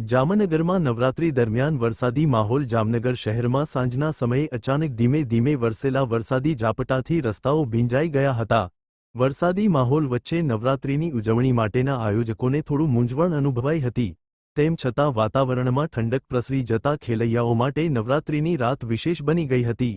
જામનગરમાં નવરાત્રી દરમિયાન વરસાદી માહોલ જામનગર શહેરમાં સાંજના સમયે અચાનક ધીમે ધીમે વરસેલા વરસાદી ઝાપટાથી રસ્તાઓ ભીંજાઈ ગયા હતા। વરસાદી માહોલ વચ્ચે નવરાત્રીની ઉજવણી માટેના આયોજકોને થોડું મૂંઝવણ અનુભવાઈ હતી। તેમ છતાં વાતાવરણમાં ઠંડક પ્રસરી જતા ખેલૈયાઓ માટે નવરાત્રીની રાત વિશેષ બની ગઈ હતી।